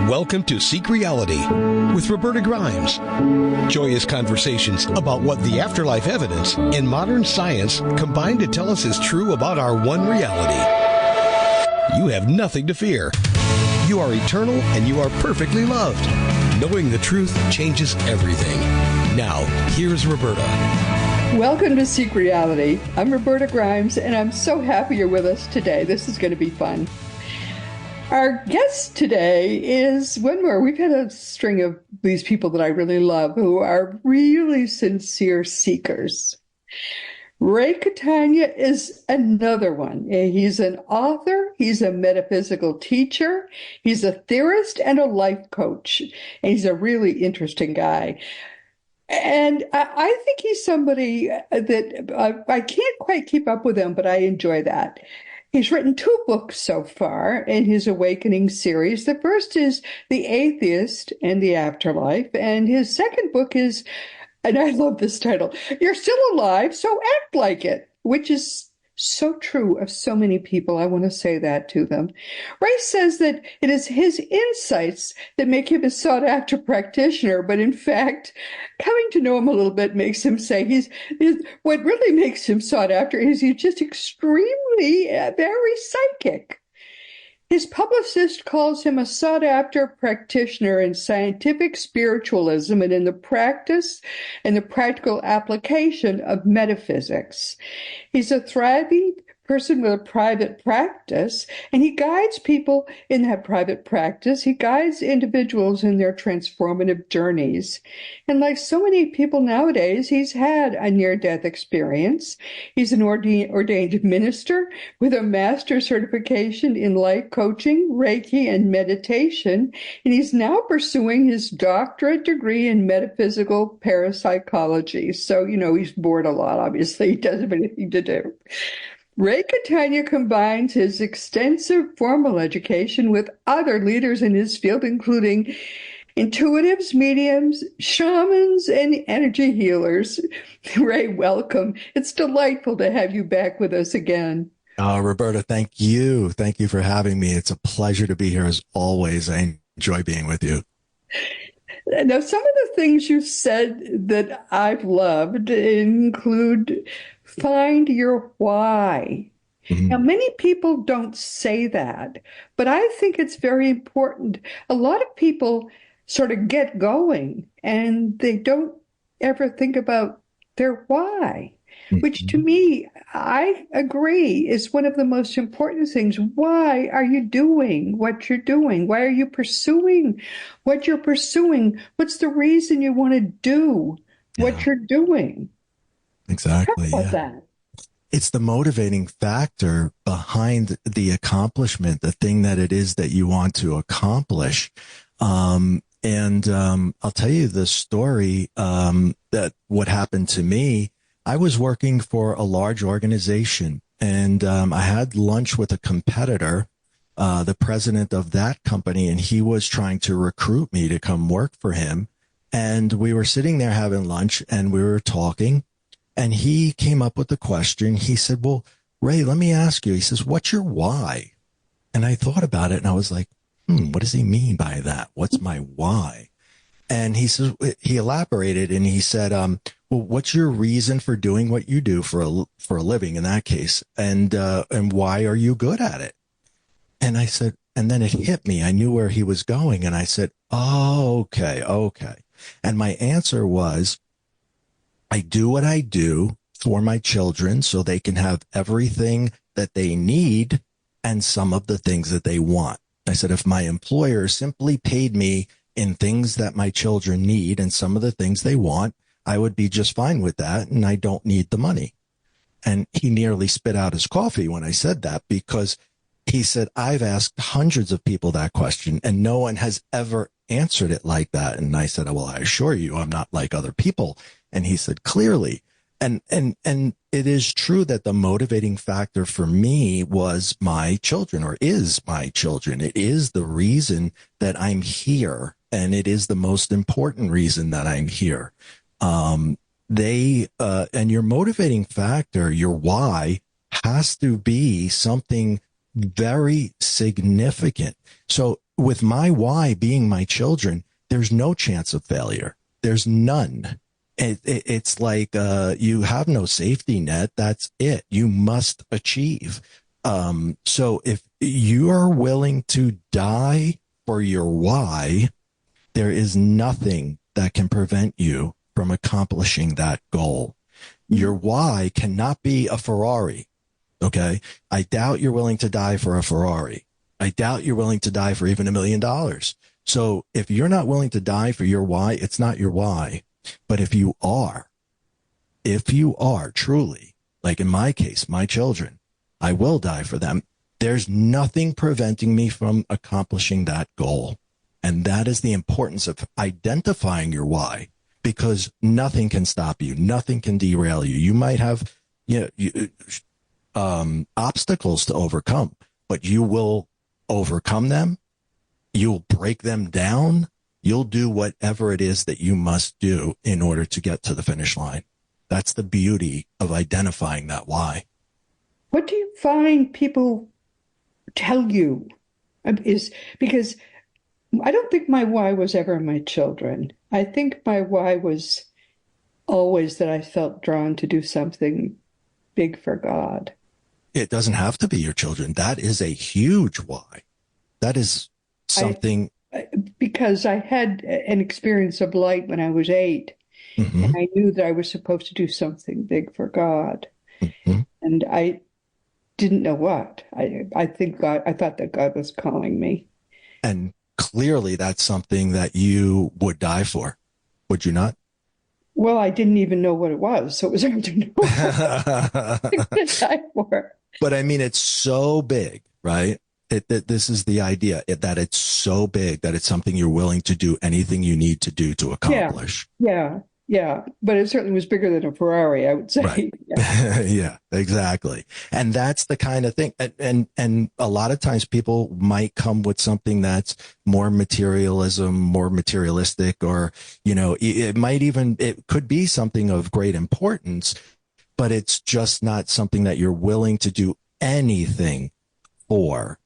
Welcome to Seek Reality with Roberta Grimes. Joyous conversations about what the afterlife evidence and modern science combine to tell us is true about our one reality. You have nothing to fear. You are eternal and you are perfectly loved. Knowing the truth changes everything. Now, here's Roberta. Welcome to Seek Reality. I'm Roberta Grimes, and I'm so happy you're with us today. This is going to be fun. Our guest today is one more. We've had a string of these people that I really love who are really sincere seekers. Ray Catania is another one. He's an author, he's a metaphysical teacher, he's a theorist and a life coach, and he's a really interesting guy. And I think he's somebody that I can't quite keep up with him, but I enjoy that. He's written 2 books so far in his Awakening series. The first is The Atheist and the Afterlife, and his second book is, and I love this title, You're Still Alive, So Act Like It, which is so true of so many people. I want to say that to them. Ray says that it is his insights that make him a sought-after practitioner, but in fact, coming to know him a little bit makes him say what really makes him sought after is he's just extremely, very psychic. His publicist calls him a sought-after practitioner in scientific spiritualism and in the practice and the practical application of metaphysics. He's a thriving person with a private practice, and he guides people in that private practice. He guides individuals in their transformative journeys. And like so many people nowadays, he's had a near-death experience. He's an ordained minister with a master's certification in life coaching, Reiki, and meditation. And he's now pursuing his doctorate degree in metaphysical parapsychology. So, he's bored a lot, obviously. He doesn't have anything to do. Ray Catania combines his extensive formal education with other leaders in his field, including intuitives, mediums, shamans, and energy healers. Ray, welcome. It's delightful to have you back with us again. Roberta, thank you. Thank you for having me. It's a pleasure to be here as always. I enjoy being with you. Now, some of the things you said that I've loved include find your why. Mm-hmm. Now, many people don't say that, but I think it's very important. A lot of people sort of get going and they don't ever think about their why, mm-hmm. which to me, I agree, is one of the most important things. Why are you doing what you're doing? Why are you pursuing what you're pursuing? What's the reason you want to do what you're doing? Exactly. Talk about that. It's the motivating factor behind the accomplishment, the thing that it is that you want to accomplish. I'll tell you the story that what happened to me. I was working for a large organization, and I had lunch with a competitor, the president of that company, and he was trying to recruit me to come work for him. And we were sitting there having lunch, and we were talking. And he came up with the question. He said, well, Ray, let me ask you. He says, what's your why? And I thought about it and I was like, what does he mean by that? What's my why? And he says, he elaborated and he said, well, what's your reason for doing what you do for a living in that case? And why are you good at it? And I said, and then it hit me. I knew where he was going. And I said, oh, okay. And my answer was, I do what I do for my children so they can have everything that they need and some of the things that they want. I said, if my employer simply paid me in things that my children need and some of the things they want, I would be just fine with that. And I don't need the money. And he nearly spit out his coffee when I said that, because he said, I've asked hundreds of people that question and no one has ever answered it like that. And I said, well, I assure you, I'm not like other people. And he said, clearly. And it is true that the motivating factor for me was my children, or is my children. It is the reason that I'm here. And it is the most important reason that I'm here. And your motivating factor, your why, has to be something very significant. So with my why being my children, there's no chance of failure. There's none. It's like you have no safety net. That's it. You must achieve. So if you are willing to die for your why, there is nothing that can prevent you from accomplishing that goal. Your why cannot be a Ferrari. Okay. I doubt you're willing to die for a Ferrari. I doubt you're willing to die for even $1 million. So if you're not willing to die for your why, it's not your why. But if you are truly, like in my case, my children, I will die for them. There's nothing preventing me from accomplishing that goal. And that is the importance of identifying your why, because nothing can stop you. Nothing can derail you. You might have, obstacles to overcome, but you will overcome them. You'll break them down. You'll do whatever it is that you must do in order to get to the finish line. That's the beauty of identifying that why. What do you find people tell you? Is because I don't think my why was ever my children. I think my why was always that I felt drawn to do something big for God. It doesn't have to be your children. That is a huge why. That is something. Because I had an experience of light when I was 8, Mm-hmm. and I knew that I was supposed to do something big for God. Mm-hmm. And I didn't know what. I thought that God was calling me. And clearly that's something that you would die for, would you not? Well, I didn't even know what it was, so it was hard to know what to die for. But I mean, it's so big, right? This is the idea, that it's so big that it's something you're willing to do anything you need to do to accomplish. Yeah. But it certainly was bigger than a Ferrari, I would say. Right. Yeah. Yeah, exactly. And that's the kind of thing. And a lot of times people might come with something that's more materialistic, or, it could be something of great importance, but it's just not something that you're willing to do anything for.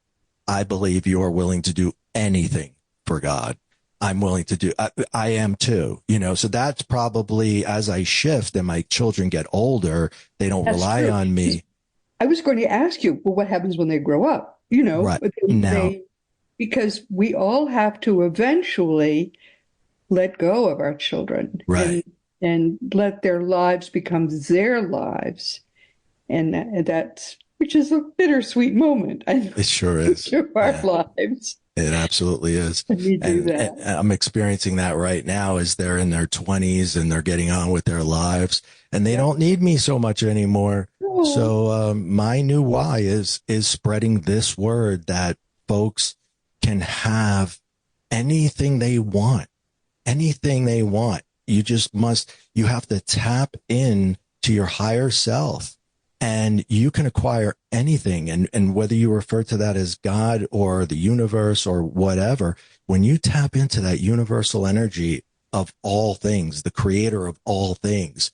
I believe you're willing to do anything for God. I'm willing to do. I am too, so that's probably, as I shift and my children get older, they don't rely on me. I was going to ask you, well, what happens when they grow up? Right. Because we all have to eventually let go of our children, right, and let their lives become their lives. And that's, which is a bittersweet moment. It sure is. Of our lives. It absolutely is. And I'm experiencing that right now as they're in their 20s and they're getting on with their lives, and they don't need me so much anymore. Oh. So my new why is spreading this word that folks can have anything they want. Anything they want. You have to tap in to your higher self. And you can acquire anything. And whether you refer to that as God or the universe or whatever, when you tap into that universal energy of all things, the creator of all things,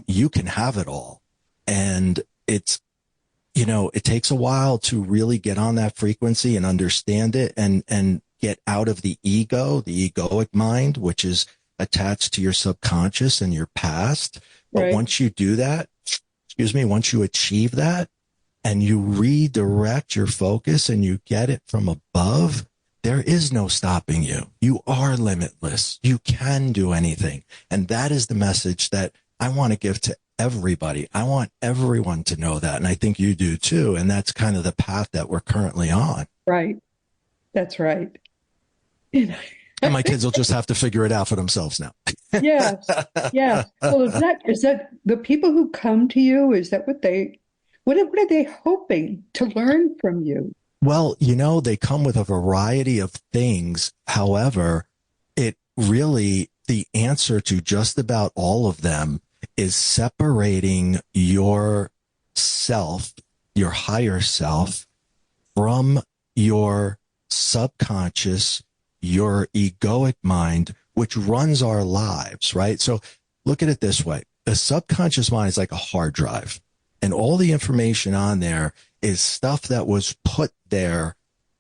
you can have it all. And it takes a while to really get on that frequency and understand it and get out of the ego, the egoic mind, which is attached to your subconscious and your past. But right. Once you do that, once you achieve that and you redirect your focus and you get it from above, there is no stopping you. You are limitless. You can do anything. And that is the message that I want to give to everybody. I want everyone to know that. And I think you do too. And that's kind of the path that we're currently on. Right. That's right. And my kids will just have to figure it out for themselves now. Yes. Well, is that the people who come to you? Is that what are they hoping to learn from you? Well, they come with a variety of things. However, the answer to just about all of them is separating your self, your higher self, from your subconscious, your egoic mind, which runs our lives, right? So look at it this way. The subconscious mind is like a hard drive, and all the information on there is stuff that was put there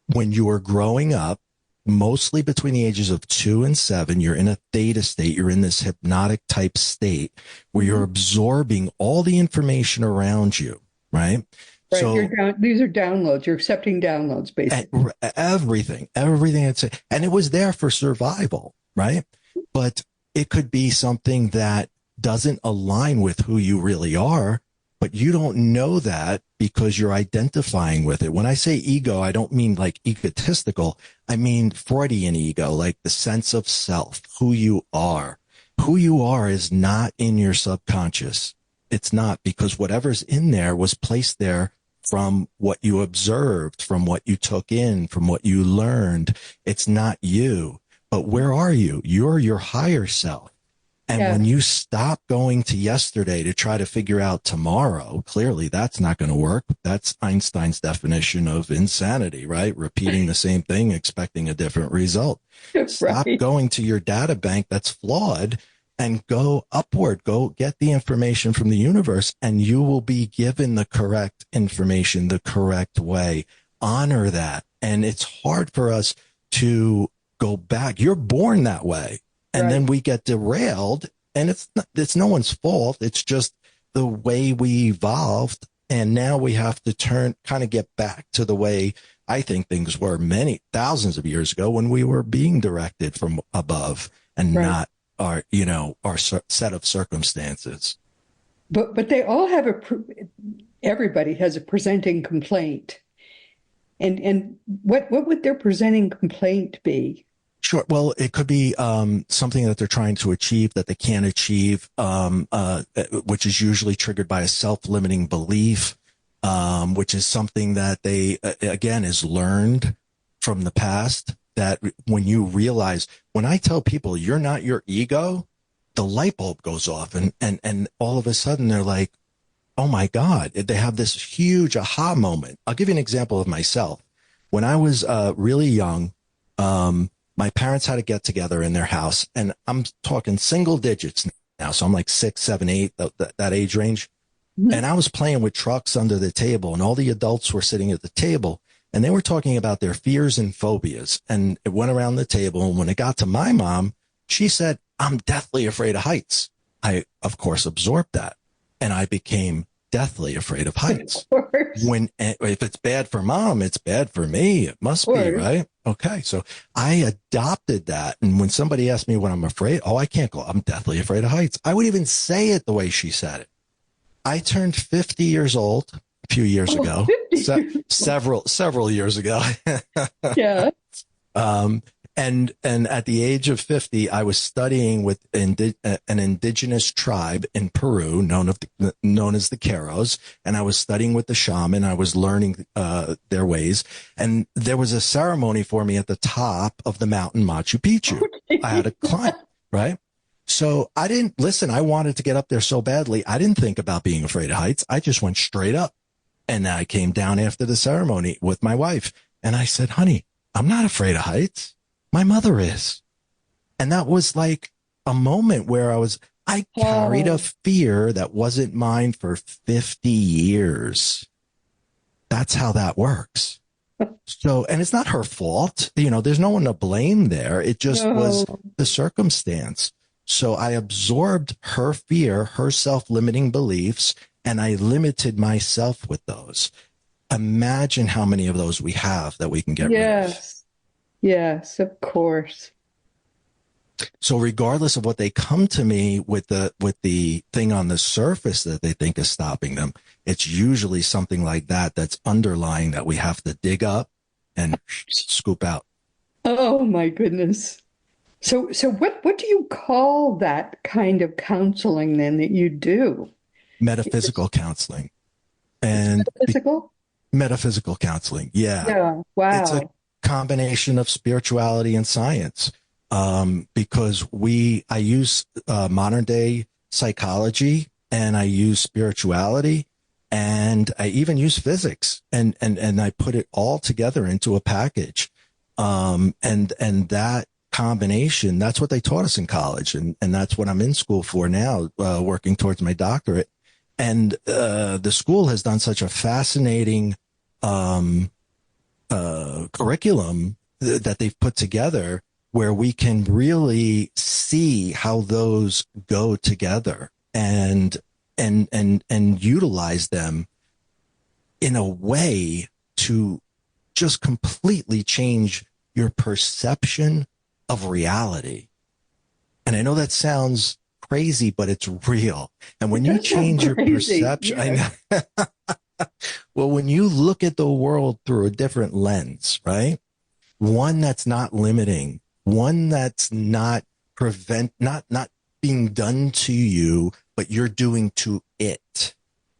when you were growing up, mostly between the ages of 2 and 7. You're in a theta state. You're in this hypnotic type state where you're absorbing all the information around you, right? Right. So These are downloads. You're accepting downloads, basically. everything, and it was there for survival, right? But it could be something that doesn't align with who you really are, but you don't know that because you're identifying with it. When I say ego, I don't mean like egotistical. I mean Freudian ego, like the sense of self, who you are. Who you are is not in your subconscious. It's not, because whatever's in there was placed there from what you observed, from what you took in, from what you learned. It's not you. But where are you? You're your higher self. And when you stop going to yesterday to try to figure out tomorrow, clearly that's not going to work. That's Einstein's definition of insanity, right? Repeating the same thing, expecting a different result. Stop going to your data bank that's flawed and go upward. Go get the information from the universe, and you will be given the correct information the correct way. Honor that. And it's hard for us to go back. You're born that way. And then we get derailed, and it's no one's fault. It's just the way we evolved. And now we have to kind of get back to the way I think things were many thousands of years ago, when we were being directed from above and not our set of circumstances. But they all have everybody has a presenting complaint. And what would their presenting complaint be? Sure. Well, it could be something that they're trying to achieve that they can't achieve, which is usually triggered by a self-limiting belief, which is something that they, again, is learned from the past. That when you realize, when I tell people you're not your ego, the light bulb goes off, and all of a sudden they're like, oh my God, they have this huge aha moment. I'll give you an example of myself. When I was really young, my parents had a get together in their house, and I'm talking single digits now. So I'm like 6, 7, 8, that age range. And I was playing with trucks under the table, and all the adults were sitting at the table, and they were talking about their fears and phobias. And it went around the table. And when it got to my mom, she said, I'm deathly afraid of heights. I, of course, absorbed that, and I became deathly afraid of heights. Of if it's bad for mom, it's bad for me. It must be, right? Okay. So I adopted that. And when somebody asked me what I'm afraid, I can't go. I'm deathly afraid of heights. I would even say it the way she said it. I turned 50 years old a few years ago, several years ago. Yeah. And at the age of 50, I was studying with an indigenous tribe in Peru known as the Queros, and I was studying with the shaman. I was learning their ways, and there was a ceremony for me at the top of the mountain Machu Picchu. I had to climb, right? So I didn't listen. I wanted to get up there so badly. I didn't think about being afraid of heights. I just went straight up, and I came down after the ceremony with my wife, and I said, honey, I'm not afraid of heights. My mother is. And that was like a moment where I carried a fear that wasn't mine for 50 years. That's how that works. So, and it's not her fault. There's no one to blame there. It just was the circumstance. So I absorbed her fear, her self-limiting beliefs, and I limited myself with those. Imagine how many of those we have that we can get rid of. Yes, of course. So regardless of what they come to me with the thing on the surface that they think is stopping them, it's usually something like that's underlying that we have to dig up and scoop out. Oh my goodness. So what do you call that kind of counseling then that you do? Metaphysical counseling. And metaphysical counseling. Yeah. Yeah. Wow. It's a combination of spirituality and science, because I use modern day psychology, and I use spirituality, and I even use physics, and I put it all together into a package, and that combination, that's what they taught us in college, and that's what I'm in school for now, working towards my doctorate. And the school has done such a fascinating curriculum that they've put together where we can really see how those go together and utilize them in a way to just completely change your perception of reality. And I know that sounds crazy, but it's real. And when you change your perception, yeah. I know. Well, when you look at the world through a different lens, right? One that's not limiting, one that's not not being done to you, but you're doing to it,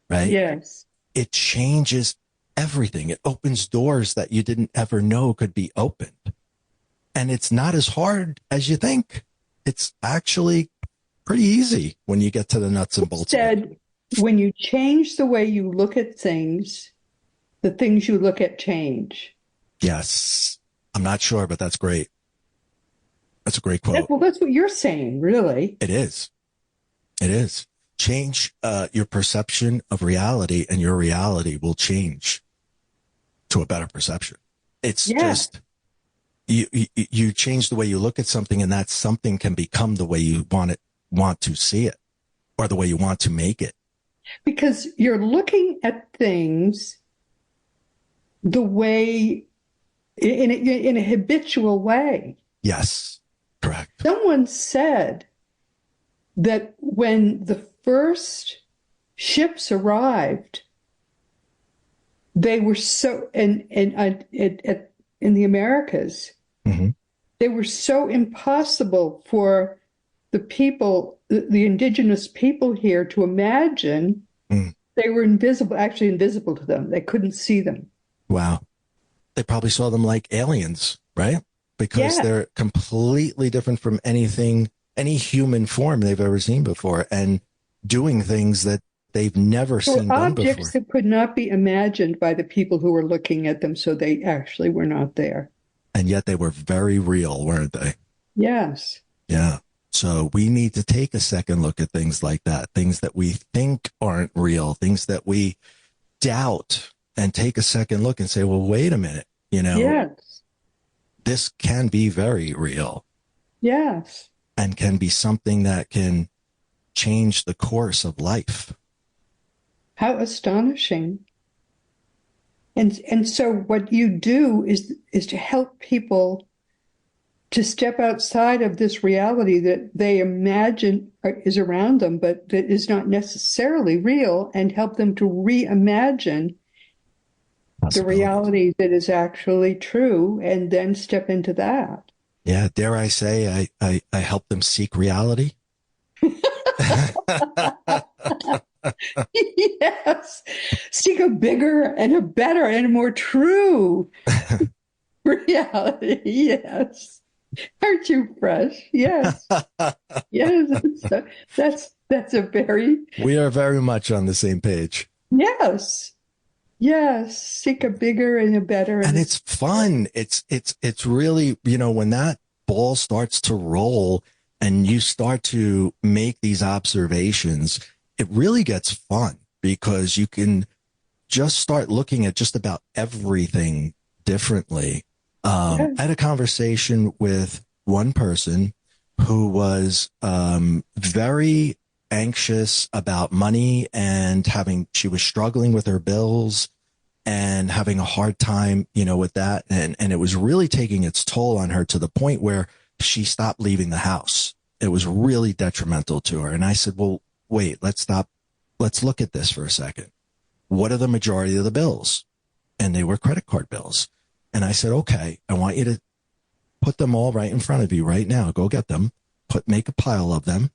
right? Yes. It changes everything. It opens doors that you didn't ever know could be opened. And it's not as hard as you think. It's actually pretty easy when you get to the nuts and bolts. Instead, when you change the way you look at things, the things you look at change. Yes. I'm not sure, but that's great. That's a great quote. Well, that's what you're saying, really. It is. It is. Change your perception of reality, and your reality will change to a better perception. It's just you change the way you look at something, and that something can become the way you want to see it, or the way you want to make it. Because you're looking at things the way in a habitual way. Yes, correct. Someone said that when the first ships arrived, they were so in the Americas, mm-hmm. They were so impossible for the people, the indigenous people here, to imagine. They were actually invisible to them. They couldn't see them. Wow. They probably saw them like aliens, right? Because they're completely different from any human form they've ever seen before, and doing things that they've never seen done before. Objects that could not be imagined by the people who were looking at them, so they actually were not there. And yet they were very real, weren't they? Yes. Yeah. So we need to take a second look at things like that, things that we think aren't real, things that we doubt, and take a second look and say, well, wait a minute, this can be very real. Yes. And can be something that can change the course of life. How astonishing. And so what you do is to help people to step outside of this reality that they imagine is around them, but that is not necessarily real, and help them to reimagine the reality that is actually true, and then step into that. Yeah, dare I say I help them seek reality? Yes. Seek a bigger and a better and a more true reality. Yes. Aren't you fresh? Yes. Yes. That's a very... We are very much on the same page. Yes. Yes. Seek a bigger and a better. And it's fun. It's really, when that ball starts to roll and you start to make these observations, it really gets fun, because you can just start looking at just about everything differently. I had a conversation with one person who was very anxious about money, and she was struggling with her bills and having a hard time, with that. And it was really taking its toll on her, to the point where she stopped leaving the house. It was really detrimental to her. And I said, well, wait, let's stop. Let's look at this for a second. What are the majority of the bills? And they were credit card bills. And I said, okay, I want you to put them all right in front of you right now. Go get them, make a pile of them,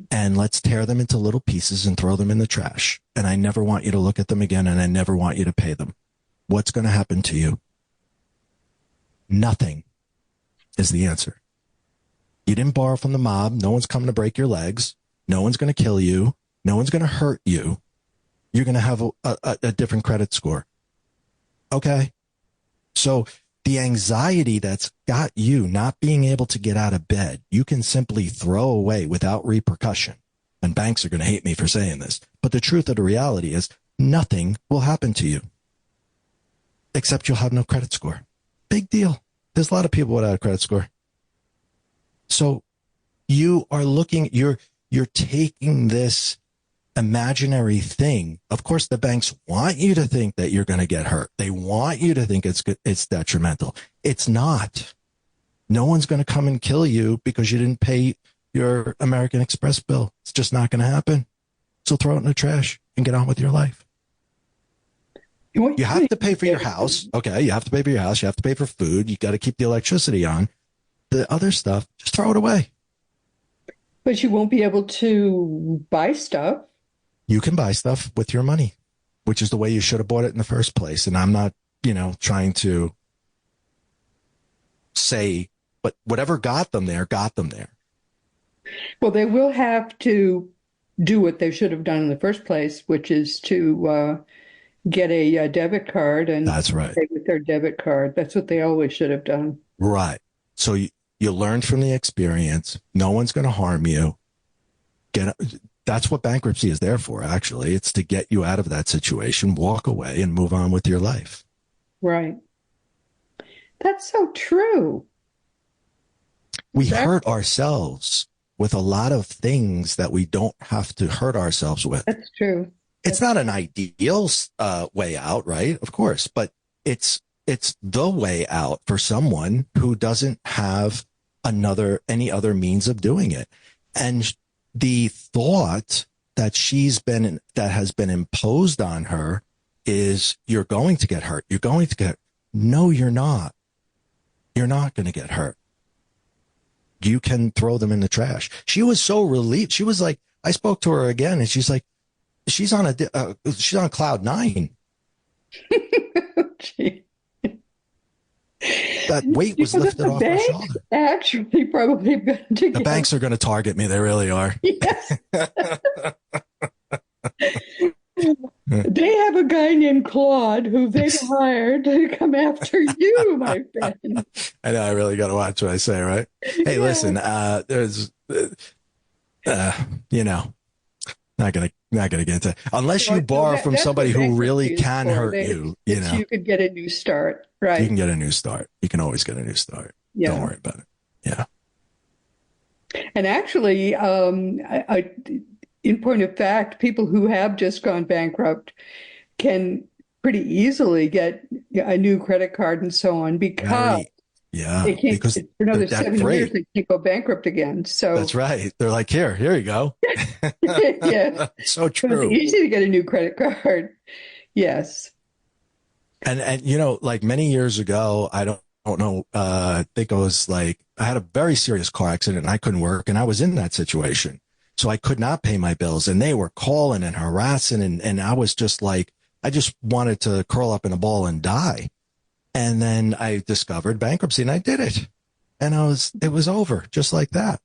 and let's tear them into little pieces and throw them in the trash. And I never want you to look at them again, and I never want you to pay them. What's going to happen to you? Nothing is the answer. You didn't borrow from the mob. No one's coming to break your legs. No one's going to kill you. No one's going to hurt you. You're going to have a different credit score. Okay. So the anxiety that's got you not being able to get out of bed, you can simply throw away without repercussion. And banks are going to hate me for saying this, but the truth of the reality is nothing will happen to you, except you'll have no credit score. Big deal. There's a lot of people without a credit score. So you are you're taking this imaginary thing. Of course, the banks want you to think that you're going to get hurt. They want you to think it's detrimental. It's not. No one's going to come and kill you because you didn't pay your American Express bill. It's just not going to happen. So throw it in the trash and get on with your life. You have to pay for your house. Okay, you have to pay for your house. You have to pay for food. You got to keep the electricity on. The other stuff, just throw it away. But you won't be able to buy stuff. You can buy stuff with your money, which is the way you should have bought it in the first place. And I'm not, trying to say, but whatever got them there, got them there. Well, they will have to do what they should have done in the first place, which is to get a debit card and that's right. pay with their debit card. That's what they always should have done. Right. So you learned from the experience. No one's going to harm you. That's what bankruptcy is there for, actually. It's to get you out of that situation, walk away, and move on with your life. Right. That's so true. We hurt ourselves with a lot of things that we don't have to hurt ourselves with. That's true. It's not an ideal way out, right? Of course, but it's the way out for someone who doesn't have any other means of doing it. And the thought that has been imposed on her is you're going to get hurt. You're going to get, no, you're not. You're not going to get hurt. You can throw them in the trash. She was so relieved. She was like, I spoke to her again and she's like, she's on cloud nine. That weight was lifted off her shoulder. Actually, probably the banks are going to target me. They really are. Yes. They have a guy named Claude who they've hired to come after you, my friend. I know. I really got to watch what I say, right? Hey, listen. There's, not gonna get into it. Unless you borrow from somebody who really can hurt you. You could get a new start, right? You can get a new start. You can always get a new start. Yeah. Don't worry about it. Yeah. And actually, in point of fact, people who have just gone bankrupt can pretty easily get a new credit card and so on because they can't, because for another 7 years they can't go bankrupt again. So that's right. They're like, here you go. Yeah, so true. It's easy to get a new credit card. Yes. And like many years ago, I don't know. I think it was like I had a very serious car accident and I couldn't work, and I was in that situation. So I could not pay my bills and they were calling and harassing. And I was just like, I just wanted to curl up in a ball and die. And then I discovered bankruptcy and I did it. And it was over just like that.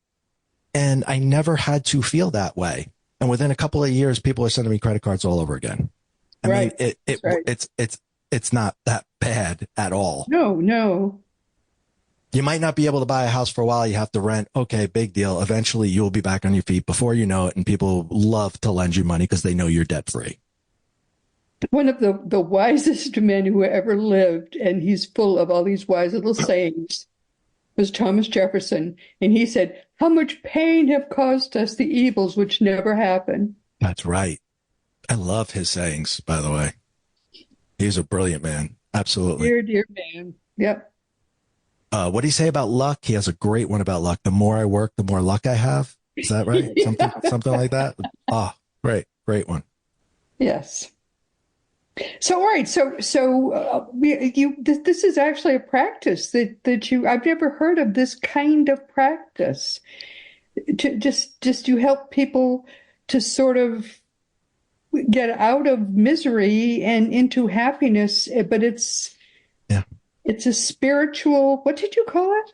And I never had to feel that way. And within a couple of years, people are sending me credit cards all over again. I mean, it's not that bad at all. No. You might not be able to buy a house for a while. You have to rent. Okay, big deal. Eventually, you'll be back on your feet before you know it. And people love to lend you money because they know you're debt free. One of the wisest men who ever lived, and he's full of all these wise little sayings, was Thomas Jefferson. And he said, how much pain have caused us the evils which never happen. That's right. I love his sayings, by the way. He's a brilliant man. Absolutely. Dear man. Yep. What do you say about luck? He has a great one about luck. The more I work, the more luck I have. Is that right? Something like that. Oh, great one. Yes. So, all right. So, this is actually a practice I've never heard of this kind of practice. To help people to sort of get out of misery and into happiness, but it's a spiritual, what did you call it?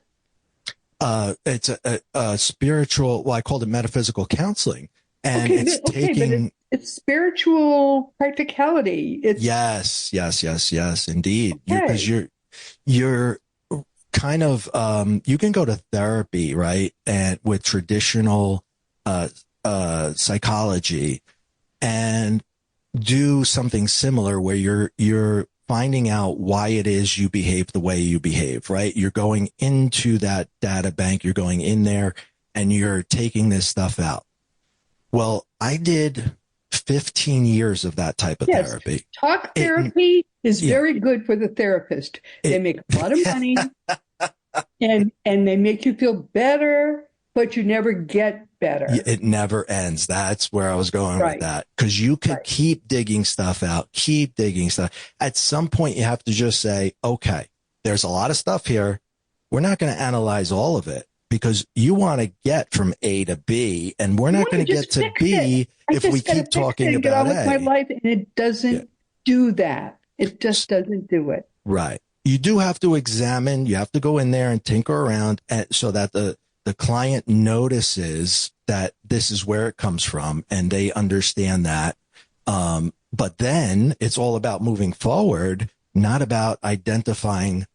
It's a spiritual, well, I called it metaphysical counseling. And it's spiritual practicality. Yes, indeed. Okay. Because you're kind of, you can go to therapy, right? And with traditional, psychology and do something similar where you're finding out why it is you behave the way you behave, right? You're going into that data bank, you're going in there and you're taking this stuff out. Well, I did 15 years of that type of therapy. Talk therapy is very good for the therapist. They make a lot of money and they make you feel better, but you never get better. It never ends. That's where I was going with that. Because you could keep digging stuff out, keep digging stuff. At some point, you have to just say, okay, there's a lot of stuff here. We're not going to analyze all of it because you want to get from A to B, and we're not going to get to B if we keep talking about A. My life, and it doesn't do that. It just doesn't do it. Right. You do have to examine. You have to go in there and tinker around so that the client notices that this is where it comes from and they understand that. But then it's all about moving forward, not about identifying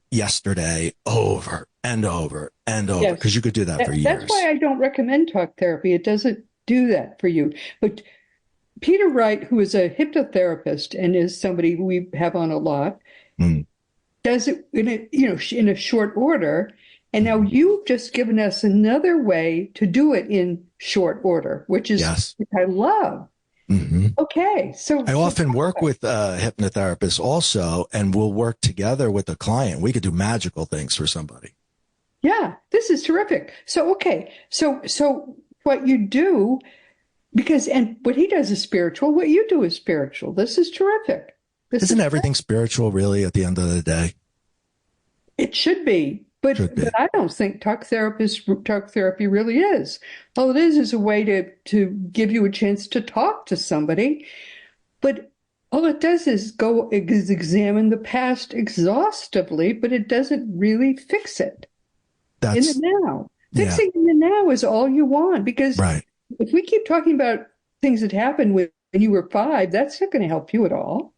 yesterday over and over and over, because you could do that for years. That's why I don't recommend talk therapy. It doesn't do that for you. But Peter Wright, who is a hypnotherapist and is somebody we have on a lot, does it in a short order. And now you've just given us another way to do it in short order, which is which I love. Mm-hmm. Okay. So I often work with hypnotherapists also, and we'll work together with the client. We could do magical things for somebody. Yeah, this is terrific. So, okay. So what you do, and what he does is spiritual, what you do is spiritual. This is terrific. Isn't everything spiritual really at the end of the day? It should be. But I don't think talk therapy really is. All it is a way to give you a chance to talk to somebody. But all it does is examine the past exhaustively, but it doesn't really fix it in the now. Fixing in the now is all you want, because if we keep talking about things that happened when you were 5, that's not going to help you at all.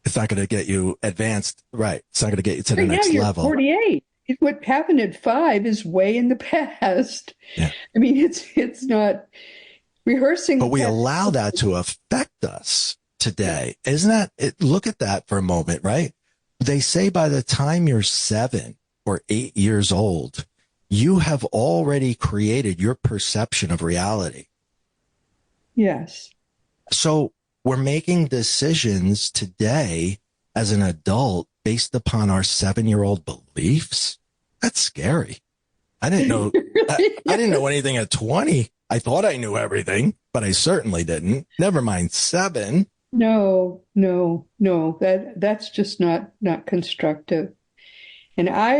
It's not going to get you advanced. Right. It's not going to get you to the next level. 48. What happened at 5 is way in the past. Yeah. I mean, it's not rehearsing. But we allow that to affect us today. Isn't that it? Look at that for a moment, right? They say by the time you're 7 or 8 years old, you have already created your perception of reality. Yes. So we're making decisions today as an adult based upon our 7-year-old beliefs. That's scary. I didn't know. I didn't know anything at 20. I thought I knew everything, but I certainly didn't. Never mind 7. No. That's just not constructive. And I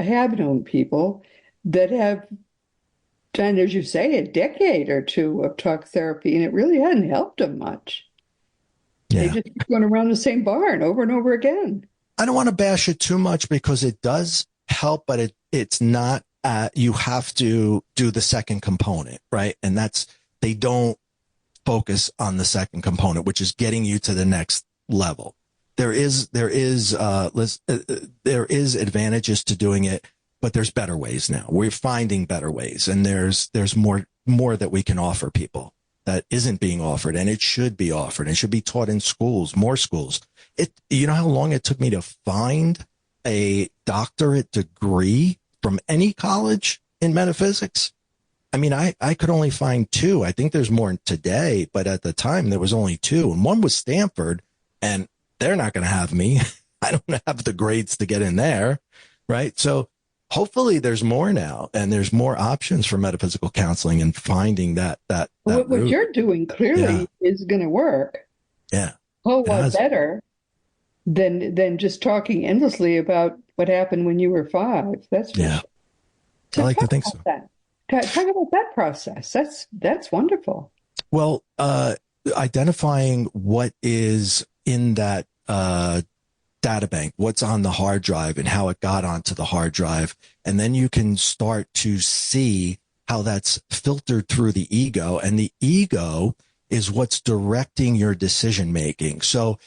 have known people that have done, as you say, a decade or 2 of talk therapy, and it really hadn't helped them much. Yeah. They just keep going around the same barn over and over again. I don't want to bash it too much because it does help, but it's not, you have to do the second component, right? And they don't focus on the second component, which is getting you to the next level. There is advantages to doing it, but there's better ways now. We're finding better ways, and there's more that we can offer people that isn't being offered, and it should be offered. It should be taught in schools, more schools. You know how long it took me to find a doctorate degree from any college in metaphysics? I mean, I could only find 2. I think there's more today, but at the time there was only 2, and one was Stanford, and they're not going to have me. I don't have the grades to get in there, right? So hopefully there's more now, and there's more options for metaphysical counseling and finding that what you're doing clearly is going to work. Yeah. A whole lot better than just talking endlessly about what happened when you were 5. That's for sure. So I like to think so. Talk about that process. That's wonderful. Well, identifying what is in that data bank, what's on the hard drive and how it got onto the hard drive. And then you can start to see how that's filtered through the ego. And the ego is what's directing your decision making. So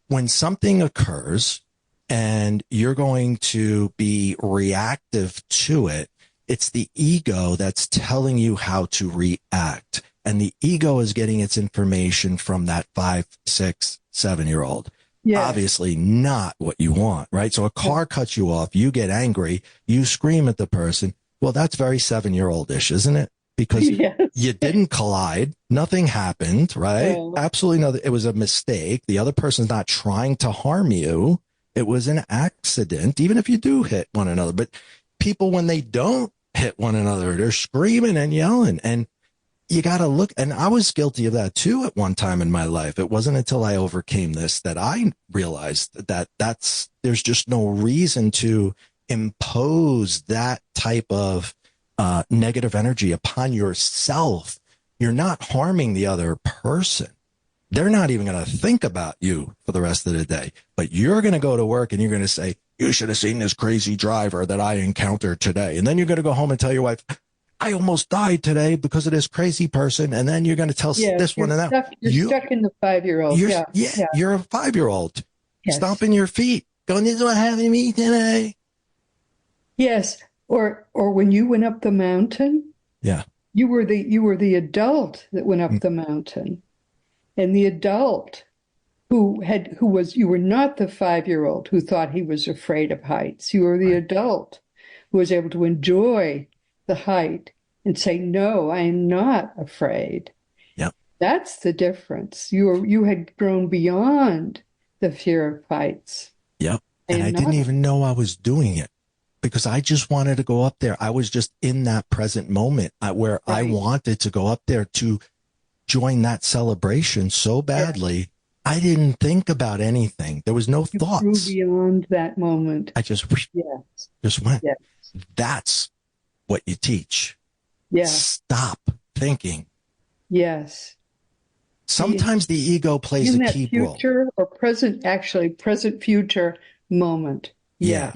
when something occurs and you're going to be reactive to it, it's the ego that's telling you how to react. And the ego is getting its information from that 5, 6, 7-year-old. Yes. Obviously not what you want, right? So a car cuts you off, you get angry, you scream at the person. Well, that's very 7-year-old-ish, isn't it? Because Yes. you didn't collide. Nothing happened, right? Oh. Absolutely nothing. It was a mistake. The other person's not trying to harm you. It was an accident, even if you do hit one another. But people, when they don't hit one another, they're screaming and yelling. And you got to look. And I was guilty of that too at one time in my life. It wasn't until I overcame this that I realized that there's just no reason to impose that type of negative energy upon yourself. You're not harming the other person. They're not even going to think about you for the rest of the day, but you're going to go to work and you're going to say, you should have seen this crazy driver that I encountered today. And then you're going to go home and tell your wife, I almost died today because of this crazy person. And then you're going to tell this one and that. You're stuck in the 5-year-old. Yeah. You're a 5-year-old. Yes. Stomping your feet. Going, this is what happened to me today. Yes. Or when you went up the mountain. Yeah. You were the adult that went up the mountain. And the adult you were not the 5-year-old who thought he was afraid of heights. You were the adult who was able to enjoy the height and say, no, I am not afraid. Yep. That's the difference. You had grown beyond the fear of heights. Yep. And I didn't even know I was doing it because I just wanted to go up there. I was just in that present moment where I wanted to go up there to join that celebration so badly. Yes. I didn't think about anything. There was no thoughts. Grew beyond that moment. I just went. Yes. That's what you teach. Yes. Stop thinking. Yes. Sometimes the ego plays a key role. Future or present future moment. Yeah.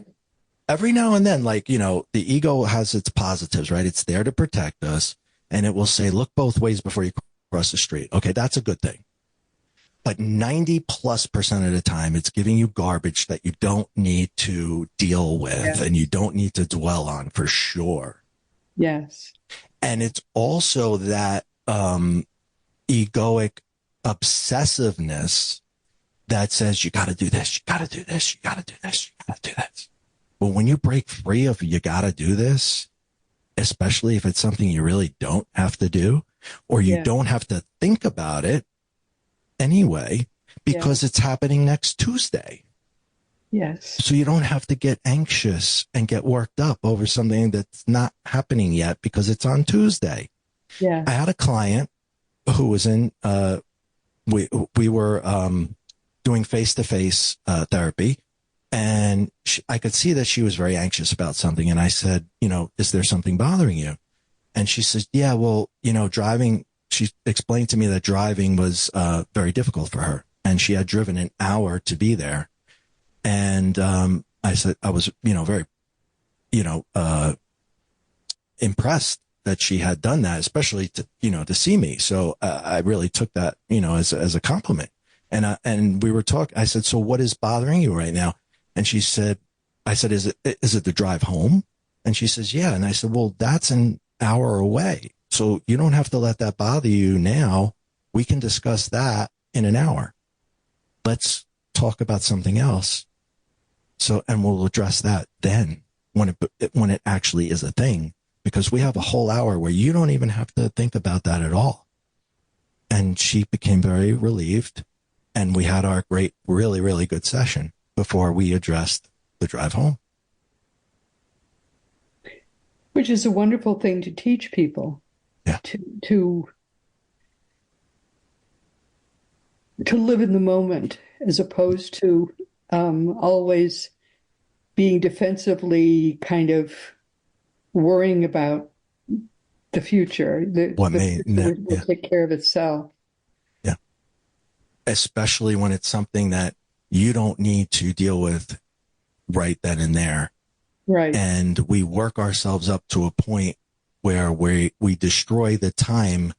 Every now and then, the ego has its positives, right? It's there to protect us, and it will say, look both ways before you cross the street. Okay, that's a good thing. But 90+% of the time, it's giving you garbage that you don't need to deal with and you don't need to dwell on for sure. Yes. And it's also that egoic obsessiveness that says, you got to do this, you got to do this, you got to do this, you got to do this. Well, when you break free of you got to do this, especially if it's something you really don't have to do, or you don't have to think about it anyway, because it's happening next Tuesday. Yes. So you don't have to get anxious and get worked up over something that's not happening yet because it's on Tuesday. Yeah. I had a client who was in, we were doing face-to-face therapy, and I could see that she was very anxious about something. And I said, is there something bothering you? And she says, yeah, well, driving, she explained to me that driving was very difficult for her. And she had driven an hour to be there. And I said, I was, very, impressed that she had done that, especially to see me. So I really took that, as a compliment. And we were talking, I said, so what is bothering you right now? And she said, I said, is it the drive home? And she says, yeah. And I said, well, that's an hour away. So you don't have to let that bother you now. We can discuss that in an hour. Let's talk about something else. So, and we'll address that then when it actually is a thing, because we have a whole hour where you don't even have to think about that at all. And she became very relieved. And we had our great, really, really good session before we addressed the drive home. Which is a wonderful thing to teach people. Yeah. To live in the moment as opposed to always being defensively kind of worrying about the future. The future will take care of itself. Yeah. Especially when it's something that you don't need to deal with right then and there. Right. And we work ourselves up to a point where we destroy the time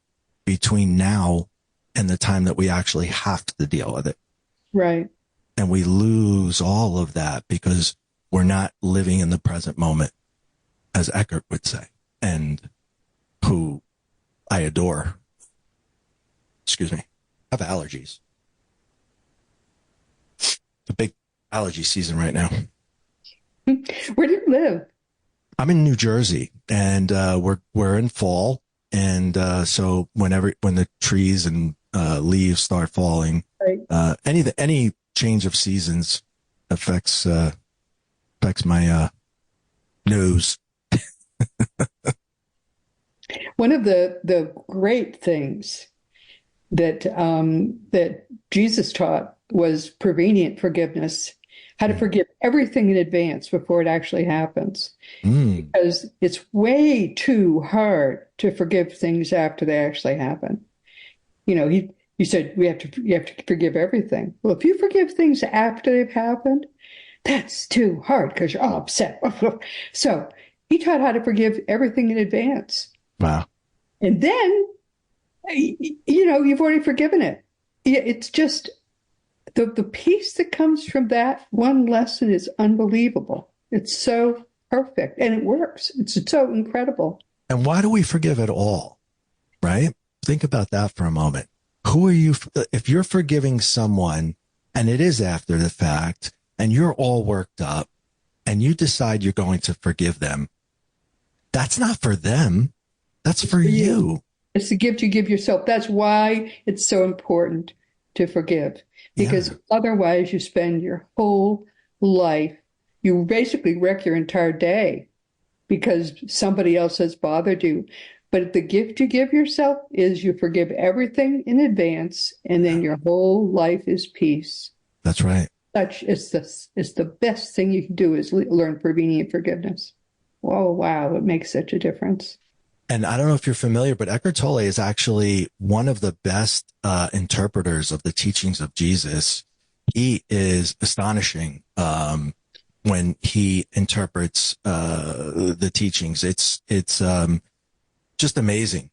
between now and the time that we actually have to deal with it. Right. And we lose all of that because we're not living in the present moment, as Eckhart would say, and who I adore. Excuse me. I have allergies. The big allergy season right now. Where do you live? I'm in New Jersey, and we're in fall, and so when the trees and leaves start falling, Right. any change of seasons affects my nose. One of the great things that Jesus taught was prevenient forgiveness, how to forgive everything in advance before it actually happens. Mm, Because it's way too hard to forgive things after they actually happen. He said you have to forgive everything. Well, if you forgive things after they've happened, that's too hard because you're all upset. So he taught how to forgive everything in advance. wow. And then, you've already forgiven it. It's just the peace that comes from that one lesson is unbelievable. It's so perfect and it works. It's so incredible. And why do we forgive at all? Right? Think about that for a moment. Who are you? If you're forgiving someone and it is after the fact and you're all worked up and you decide you're going to forgive them, that's not for them. That's for you. It's the gift you give yourself. That's why it's so important to forgive, because otherwise you spend your whole life, you basically wreck your entire day because somebody else has bothered you. But the gift you give yourself is you forgive everything in advance, and then your whole life is peace. That's right. It's the best thing you can do is learn prevenient forgiveness. Oh, wow, it makes such a difference. And I don't know if you're familiar, but Eckhart Tolle is actually one of the best interpreters of the teachings of Jesus. He is astonishing when he interprets the teachings. It's just amazing.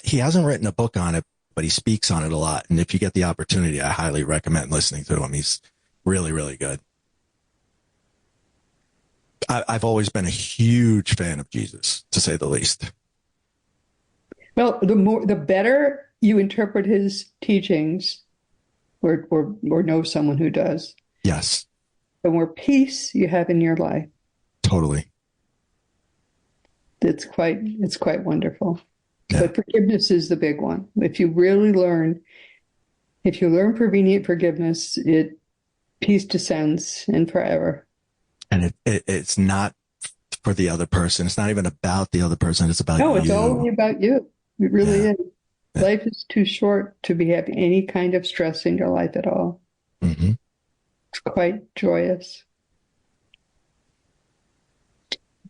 He hasn't written a book on it, but he speaks on it a lot. And if you get the opportunity, I highly recommend listening to him. He's really, really good. I've always been a huge fan of Jesus, to say the least. Well, the better you interpret his teachings, or know someone who does, Yes, the more peace you have in your life. totally. It's quite wonderful. Yeah. But forgiveness is the big one. If you learn prevenient forgiveness, peace descends and forever. And it's not for the other person. It's not even about the other person. It's about you. No, it's only about you. It really is. Yeah. Life is too short to be having any kind of stress in your life at all. Mm-hmm. It's quite joyous.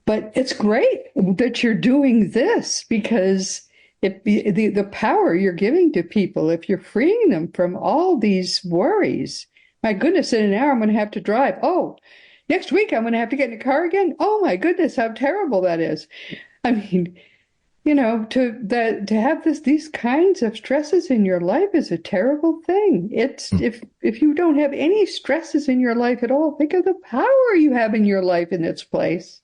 But it's great that you're doing this, because the power you're giving to people, if you're freeing them from all these worries, my goodness, in an hour I'm going to have to drive. Oh, next week I'm going to have to get in a car again. Oh my goodness, how terrible that is. I mean, to have these kinds of stresses in your life is a terrible thing. It's if you don't have any stresses in your life at all, think of the power you have in your life in its place.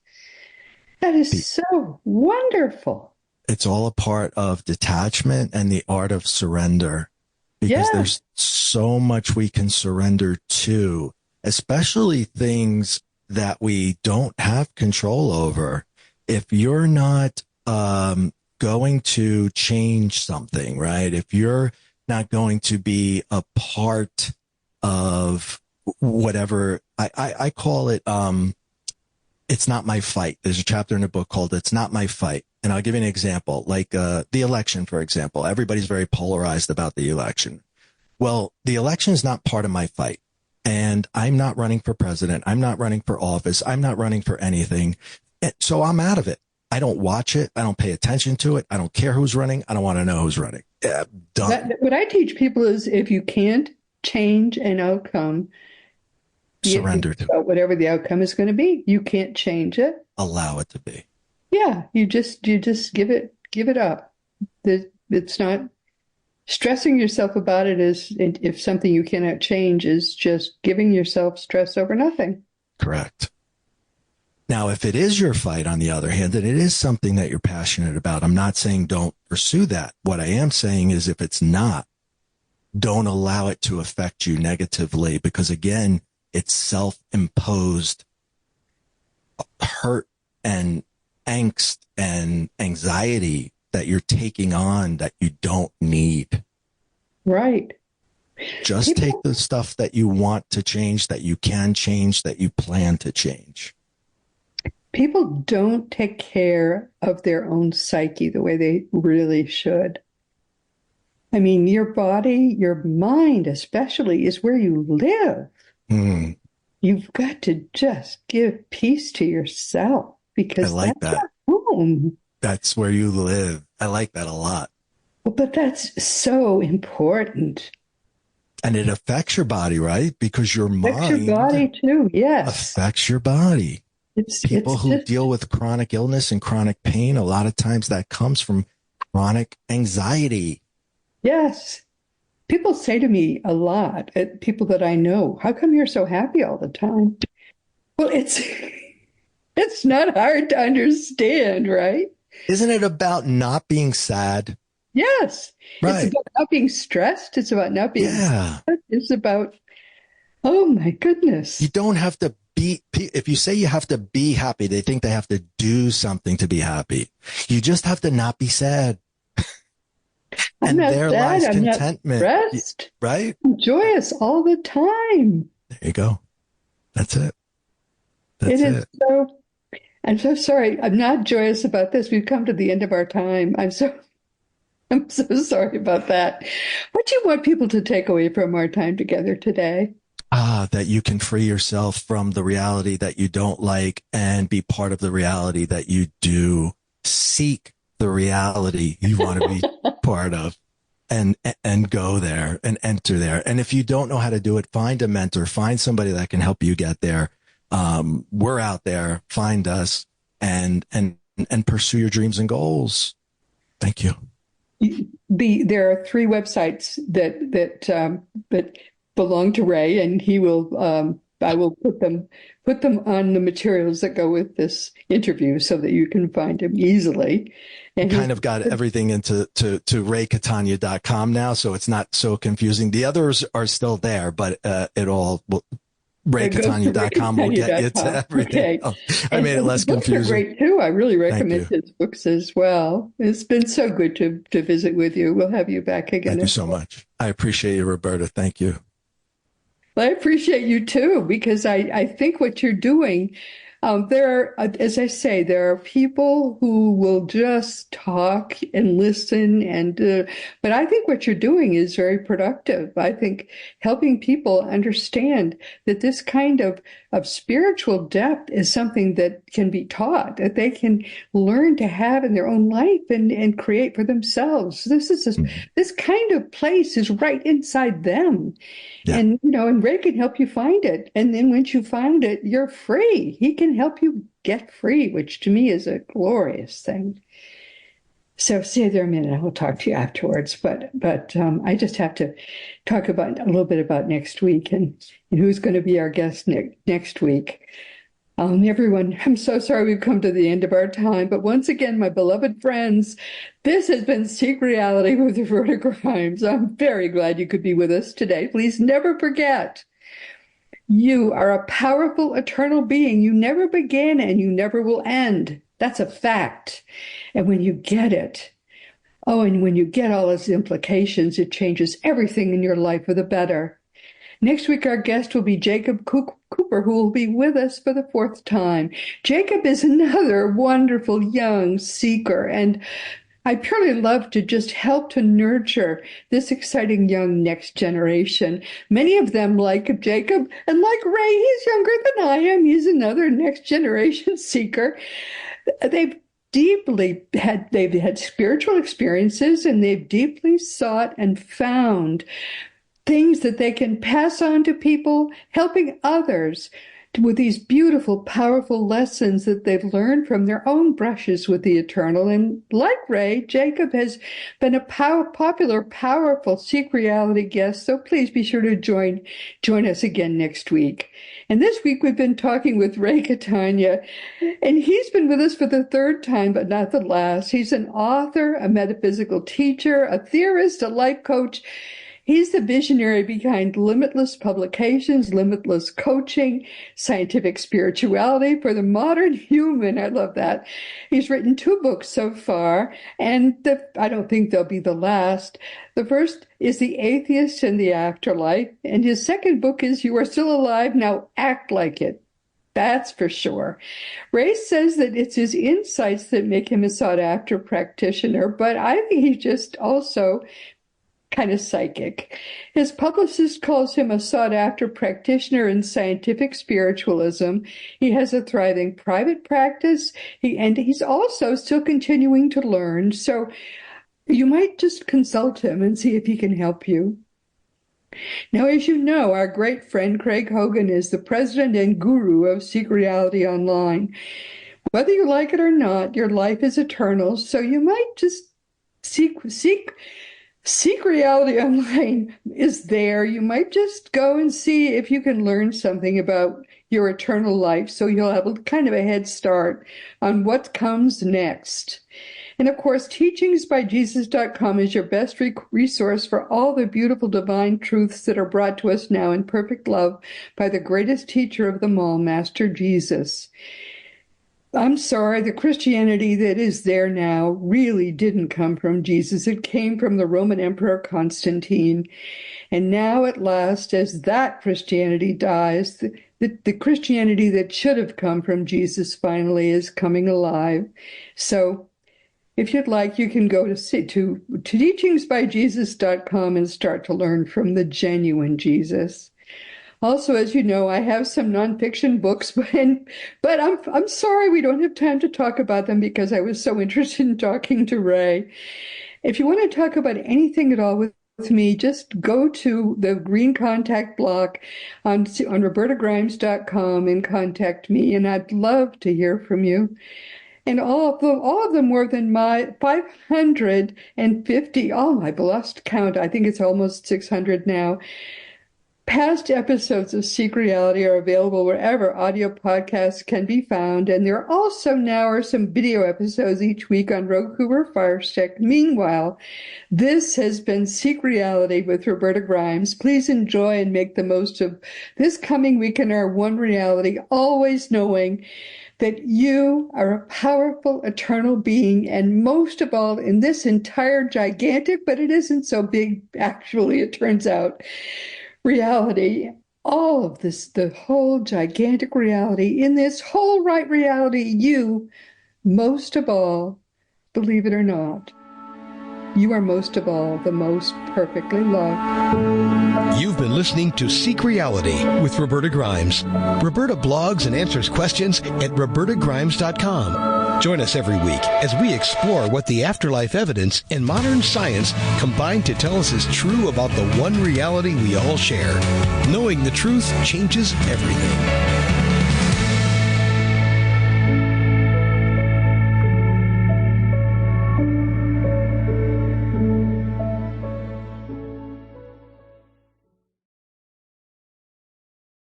That is so wonderful. It's all a part of detachment and the art of surrender, because there's so much we can surrender to, especially things that we don't have control over. If you're not going to change something, right? If you're not going to be a part of whatever, I call it, it's not my fight. There's a chapter in the book called It's Not My Fight. And I'll give you an example, like the election, for example. Everybody's very polarized about the election. Well, the election is not part of my fight. And I'm not running for president. I'm not running for office. I'm not running for anything. So I'm out of it. I don't watch it. I don't pay attention to it. I don't care who's running. I don't want to know who's running. Done. What I teach people is, if you can't change an outcome, Surrender to it. Whatever the outcome is going to be, you can't change it. Allow it to be. Yeah, you just give it up. It's not stressing yourself about it. Is if something you cannot change, is just giving yourself stress over nothing. Correct. Now, if it is your fight, on the other hand, and it is something that you're passionate about, I'm not saying don't pursue that. What I am saying is, if it's not, Don't allow it to affect you negatively, because again, it's self-imposed hurt and angst and anxiety that you're taking on that you don't need. Right. Just take the stuff that you want to change, that you can change, that you plan to change. People don't take care of their own psyche the way they really should. I mean, your body, your mind especially, is where you live. Mm, You've got to just give peace to yourself, because I like that's that. your home. That's where you live. I like that a lot. But that's so important. And it affects your body, right? Because your Affects your mind body too. Yes. affects your body. People It's who just, deal with chronic illness and chronic pain, a lot of times that comes from chronic anxiety. yes. People say to me a lot, people that I know, how come you're so happy all the time? Well, it's not hard to understand, right? Isn't it about not being sad? Yes. It's Right. about not being stressed. It's about not being Yeah. sad. It's about, oh my You goodness. don't have to be, if you say you have to be happy, they think they have to do something to be happy. You just have to not be sad. I'm And not there sad. lies I'm not contentment, stressed. right? I'm joyous all the time. There you go. That's it. It That's is it. so, I'm so sorry. I'm not joyous about this. We've come to the end of our time. I'm so sorry about that. What do you want people to take away from our time together today? That you can free yourself from the reality that you don't like and be part of the reality that you do. Seek the reality you want to be part of, and go there and enter there. And if you don't know how to do it, find a mentor, find somebody that can help you get there. We're out there. Find us and pursue your dreams and goals. Thank you. There are three websites that belong to Ray, and he will I will put them on the materials that go with this interview so that you can find him easily. And Kind of got everything into to raycatania.com now, so it's not so confusing. The others are still there, but it all will, it goes to raycatania.com will get you to raycatania.com. everything. Okay. Oh, I made it And less his books are confusing. great too. I really Thank recommend you. his books as well. It's been so good to visit with you. We'll have you back again. Thank you so much. I appreciate you, Roberta. Thank you. I appreciate you too, because I think what you're doing, there are, as I say, there are people who will just talk and listen, but I think what you're doing is very productive. I think helping people understand that this kind of spiritual depth is something that can be taught, that they can learn to have in their own life and create for themselves. This kind of place is right inside them. Yeah. And, and Ray can help you find it. And then once you find it, you're free. He can help you get free, which to me is a glorious thing. So stay there a minute. I will talk to you afterwards. But I just have to talk about a little bit about next week and who's going to be our guest next week. Everyone, I'm so sorry we've come to the end of our time, but once again, my beloved friends, this has been Seek Reality with Roberta Grimes. I'm very glad you could be with us today. Please never forget, you are a powerful, eternal being. You never began and you never will end. That's a fact. And when you get it, and when you get all its implications, it changes everything in your life for the better. Next week, our guest will be Jacob Cooper, who will be with us for the fourth time. Jacob is another wonderful young seeker, and I purely love to just help to nurture this exciting young next generation. Many of them, like Jacob and like Ray, he's younger than I am. He's another next generation seeker. They've had spiritual experiences, and they've deeply sought and found things that they can pass on to people, helping others with these beautiful, powerful lessons that they've learned from their own brushes with the eternal. And like Ray, Jacob has been a popular, powerful Seek Reality guest. So please be sure to join us again next week. And this week we've been talking with Ray Catania, and he's been with us for the third time, but not the last. He's an author, a metaphysical teacher, a theorist, a life coach. He's the visionary behind limitless publications, limitless coaching, scientific spirituality for the modern human. I love that. He's written 2 books so far, and I don't think they'll be the last. The first is The Atheist and the Afterlife, and his second book is You Are Still Alive, Now Act Like It. That's for sure. Ray says that it's his insights that make him a sought-after practitioner, but I think he's just also kind of psychic. His publicist calls him a sought-after practitioner in scientific spiritualism. He has a thriving private practice, and he's also still continuing to learn. So you might just consult him and see if he can help you. Now, as you know, our great friend Craig Hogan is the president and guru of Seek Reality Online. Whether you like it or not, your life is eternal, so you might just seek Reality Online is there. You might just go and see if you can learn something about your eternal life, so you'll have kind of a head start on what comes next. And of course, teachingsbyjesus.com is your best resource for all the beautiful divine truths that are brought to us now in perfect love by the greatest teacher of them all, Master Jesus. I'm sorry, the Christianity that is there now really didn't come from Jesus. It came from the Roman Emperor Constantine. And now at last, as that Christianity dies, the Christianity that should have come from Jesus finally is coming alive. So if you'd like, you can go to teachingsbyjesus.com and start to learn from the genuine Jesus. Also, as you know, I have some nonfiction books, but I'm sorry we don't have time to talk about them because I was so interested in talking to Ray. If you want to talk about anything at all with me, just go to the green contact block on robertagrimes.com and contact me, and I'd love to hear from you. And all of them more than my 550, I've lost count. I think it's almost 600 now. Past episodes of Seek Reality are available wherever audio podcasts can be found, and there also now are some video episodes each week on Roku or Fire Stick. Meanwhile, this has been Seek Reality with Roberta Grimes. Please enjoy and make the most of this coming week in our one reality, always knowing that you are a powerful, eternal being, and most of all, in this entire gigantic, but it isn't so big, actually, it turns out, reality, all of this, the whole gigantic reality, in this whole right reality, you, most of all, believe it or not, you are most of all the most perfectly loved. You've been listening to Seek Reality with Roberta Grimes. Roberta blogs and answers questions at robertagrimes.com. Join us every week as we explore what the afterlife evidence and modern science combine to tell us is true about the one reality we all share. Knowing the truth changes everything.